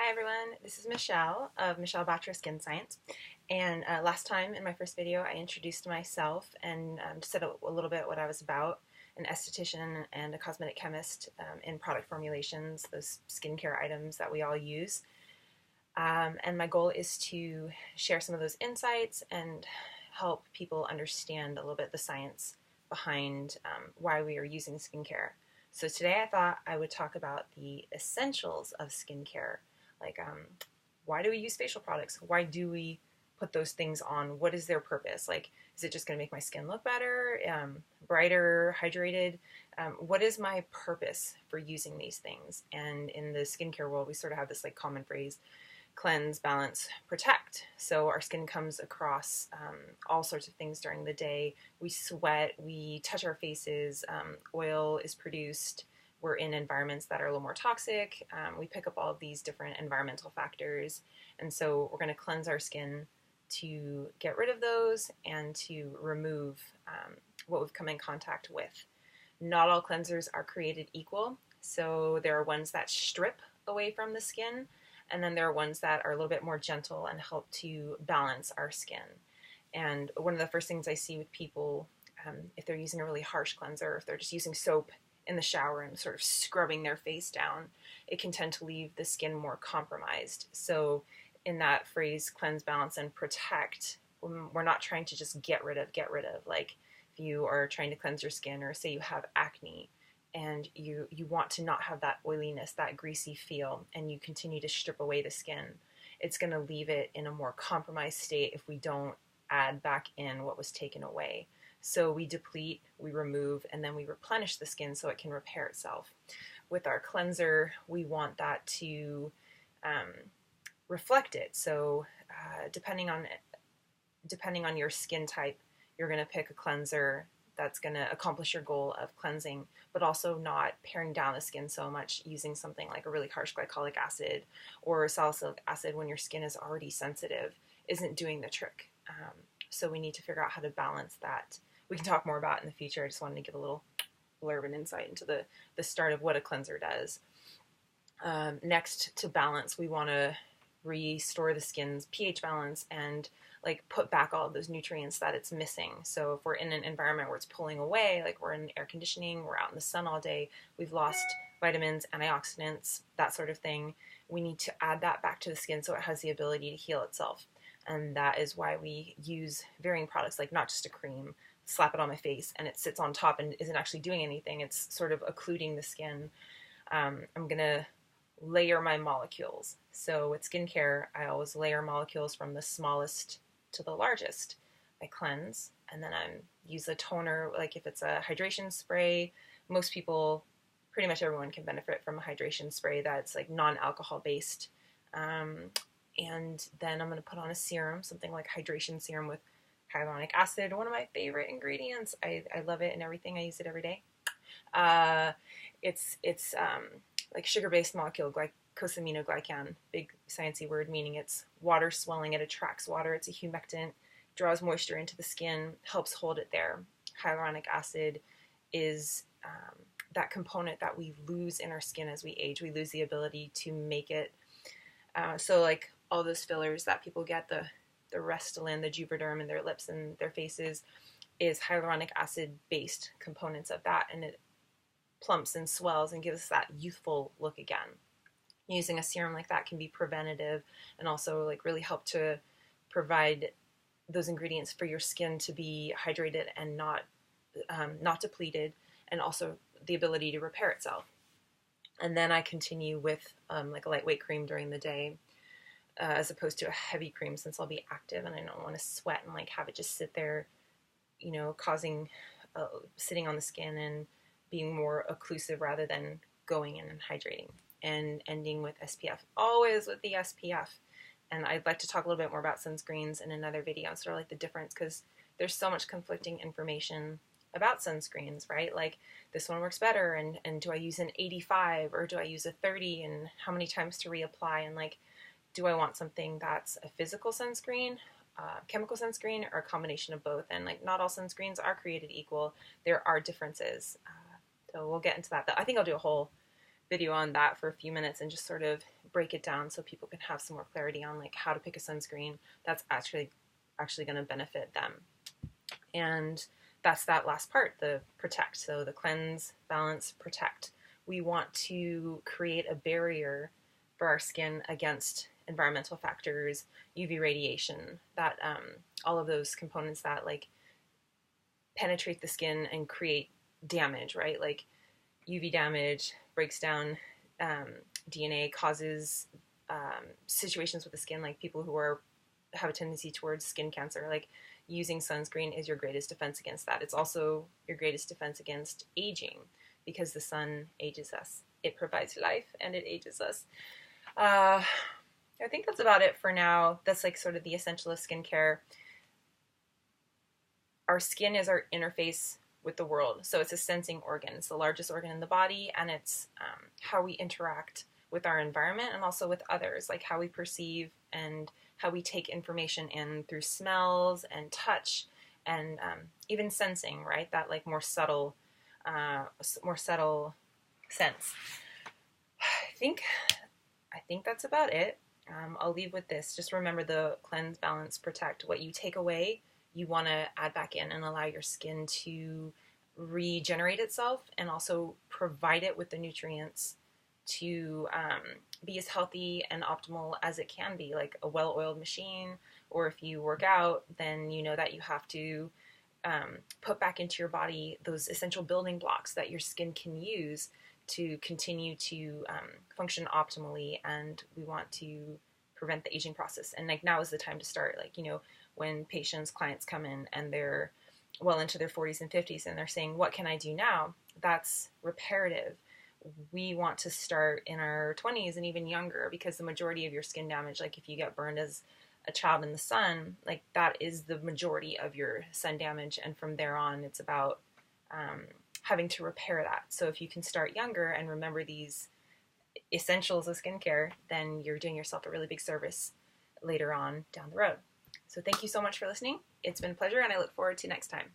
Hi everyone, this is Michelle of Michelle Batra Skin Science. And last time in my first video, I introduced myself and said a little bit what I was about, an esthetician and a cosmetic chemist in product formulations, those skincare items that we all use. And my goal is to share some of those insights and help people understand a little bit the science behind why we are using skincare. So today I thought I would talk about the essentials of skincare. Like, why do we use facial products? Why do we put those things on? What is their purpose? Like, is it just going to make my skin look better, brighter, hydrated? What is my purpose for using these things? And in the skincare world, we sort of have this like common phrase, cleanse, balance, protect. So our skin comes across all sorts of things during the day. We sweat, we touch our faces, oil is produced, we're in environments that are a little more toxic, we pick up all of these different environmental factors, and so we're going to cleanse our skin to get rid of those and to remove what we've come in contact with. Not all cleansers are created equal, so there are ones that strip away from the skin, and then there are ones that are a little bit more gentle and help to balance our skin. And one of the first things I see with people, if they're using a really harsh cleanser, if they're just using soap in the shower and sort of scrubbing their face down, it can tend to leave the skin more compromised. So in that phrase, cleanse, balance, and protect, we're not trying to just get rid of. Like if you are trying to cleanse your skin, or say you have acne, and you want to not have that oiliness, that greasy feel, and you continue to strip away the skin, it's going to leave it in a more compromised state if we don't add back in what was taken away. So we deplete, we remove, and then we replenish the skin so it can repair itself. With our cleanser, we want that to reflect it. So depending on your skin type, you're going to pick a cleanser that's going to accomplish your goal of cleansing, but also not paring down the skin so much, using something like a really harsh glycolic acid or salicylic acid when your skin is already sensitive isn't doing the trick. So we need to figure out how to balance that. We can talk more about it in the future. I just wanted to give a little blurb and insight into the start of what a cleanser does. Next, to balance, we want to restore the skin's pH balance and like put back all of those nutrients that it's missing. So if we're in an environment where it's pulling away, like we're in air conditioning, we're out in the sun all day, we've lost vitamins, antioxidants, that sort of thing, we need to add that back to the skin so it has the ability to heal itself. And that is why we use varying products, like not just a cream, slap it on my face and it sits on top and isn't actually doing anything. It's sort of occluding the skin. I'm going to layer my molecules. So with skincare, I always layer molecules from the smallest to the largest. I cleanse, and then I use a toner, like if it's a hydration spray. Most people, pretty much everyone, can benefit from a hydration spray that's like non-alcohol based. And then I'm going to put on a serum, something like hydration serum with hyaluronic acid, one of my favorite ingredients. I love it in everything. I use it every day. It's like sugar-based molecule, glycosaminoglycan, big sciencey word, meaning it's water swelling. It attracts water. It's a humectant, draws moisture into the skin, helps hold it there. Hyaluronic acid is that component that we lose in our skin as we age. We lose the ability to make it. So like all those fillers that people get, the Restylane, the Juvederm in their lips and their faces, is hyaluronic acid based components of that, and it plumps and swells and gives us that youthful look again. Using a serum like that can be preventative and also like really help to provide those ingredients for your skin to be hydrated and not depleted, and also the ability to repair itself. And then I continue with like a lightweight cream during the day, as opposed to a heavy cream, since I'll be active and I don't want to sweat and like have it just sit there, causing sitting on the skin and being more occlusive rather than going in and hydrating. And ending with SPF, always with the SPF. And I'd like to talk a little bit more about sunscreens in another video, sort of like the difference, because there's so much conflicting information about sunscreens, right? Like this one works better, and do I use an 85 or do I use a 30, and how many times to reapply, and like, do I want something that's a physical sunscreen, chemical sunscreen, or a combination of both? And like, not all sunscreens are created equal. There are differences. So we'll get into that. I think I'll do a whole video on that for a few minutes and just sort of break it down so people can have some more clarity on like how to pick a sunscreen that's actually going to benefit them. And that's that last part, the protect. So the cleanse, balance, protect. We want to create a barrier for our skin against environmental factors, UV radiation, that all of those components that like penetrate the skin and create damage, right? Like UV damage breaks down DNA, causes situations with the skin, like people who have a tendency towards skin cancer. Like using sunscreen is your greatest defense against that. It's also your greatest defense against aging, because the sun ages us. It provides life and it ages us. I think that's about it for now. That's like sort of the essential of skincare. Our skin is our interface with the world. So it's a sensing organ. It's the largest organ in the body, and it's how we interact with our environment and also with others, like how we perceive and how we take information in through smells and touch and even sensing, right? That like more subtle sense. I think that's about it. I'll leave with this. Just remember the cleanse, balance, protect. What you take away, you want to add back in and allow your skin to regenerate itself and also provide it with the nutrients to be as healthy and optimal as it can be, like a well-oiled machine. Or if you work out, then you know that you have to put back into your body those essential building blocks that your skin can use to continue to function optimally. And we want to prevent the aging process. And like now is the time to start. Like, you know, when clients come in and they're well into their 40s and 50s and they're saying, what can I do now? That's reparative. We want to start in our 20s and even younger, because the majority of your skin damage, like if you get burned as a child in the sun, like that is the majority of your sun damage. And from there on, it's about having to repair that. So if you can start younger and remember these essentials of skincare, then you're doing yourself a really big service later on down the road. So thank you so much for listening. It's been a pleasure, and I look forward to next time.